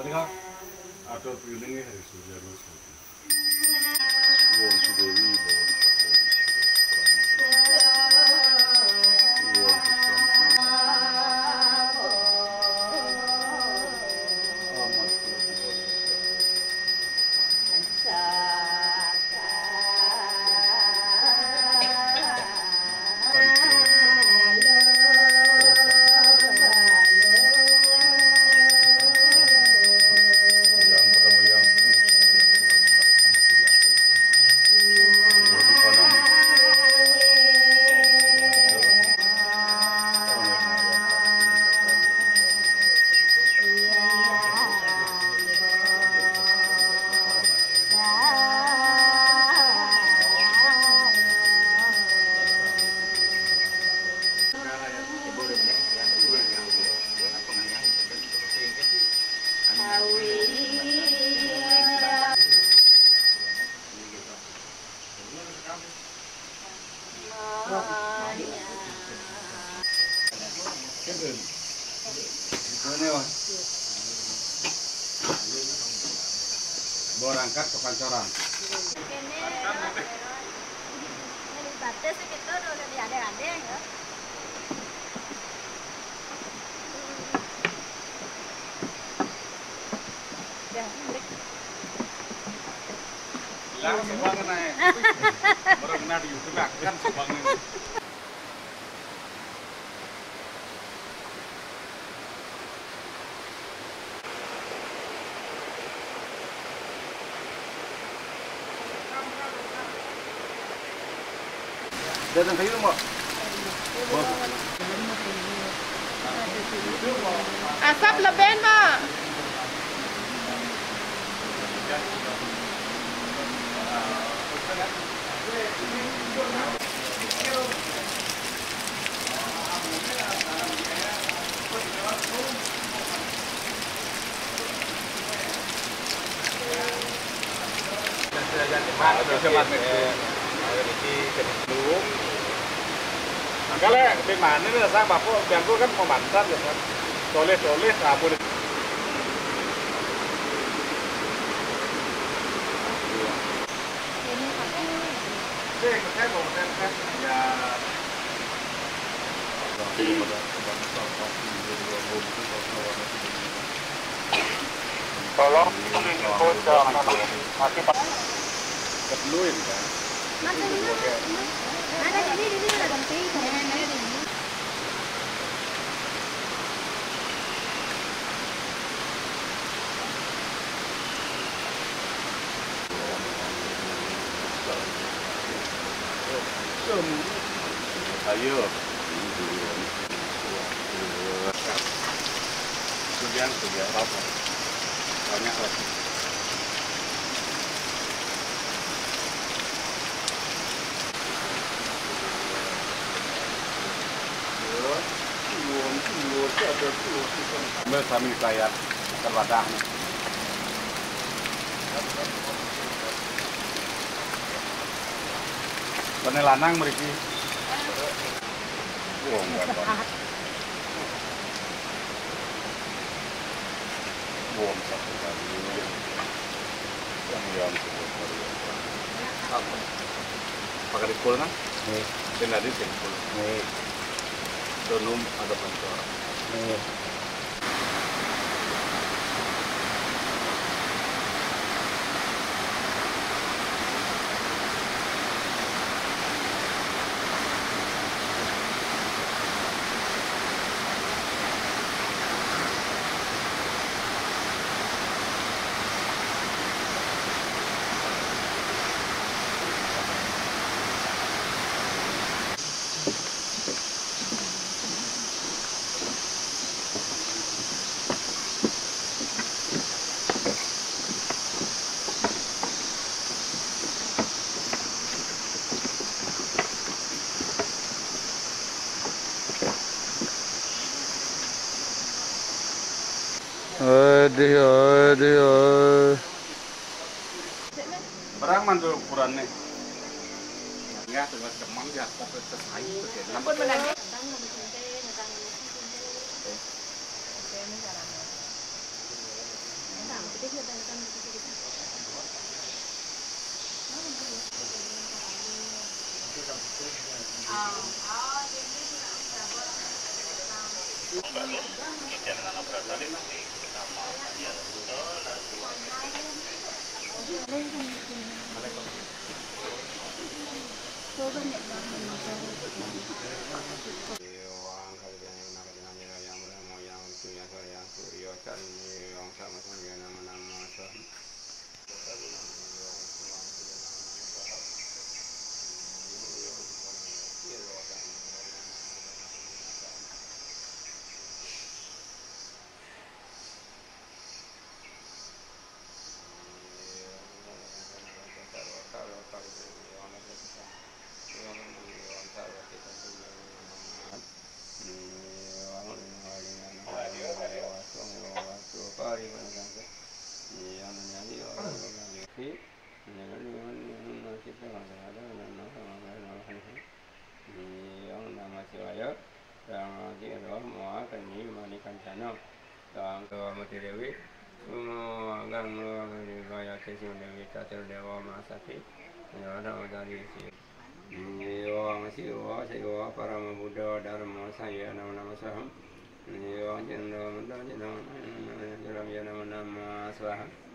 Mereka ada pilihnya hari Surya Rosa. Wong Sudewi bawa dipakai. Wong berangkat ke Pancoran. Batas kita udah diade-ade ya. Lang sebangan naik. Orang nadi YouTube kan sebangan. Datang kayu Mbak. Asap leben, Mbak. Kalau di mana ini sang bapak biangku kan mau mantan ya kan, soleh kamu. Saya mau kan ya. Tolong info masih keduluin kan. Ada di sini ada ganti. Ayo. Kemudian apa? Banyak lagi. Bersama saya terbatas. Penelanang mereka. Wong enggak. Wong satu kali. Yang apa? Pakai dikul kan? Nih. Dan tadi dikul. Nih. Belum ada Pancoran. Nih. Aduh. Berang mandu ukurannya. Enggak, terus kemang ya, terus air terus. Ampun menangis. Parama Buddha Dharma Saya Nama Saham Yo Jendra Manda Jendra Jendra Jendra Nama Swaha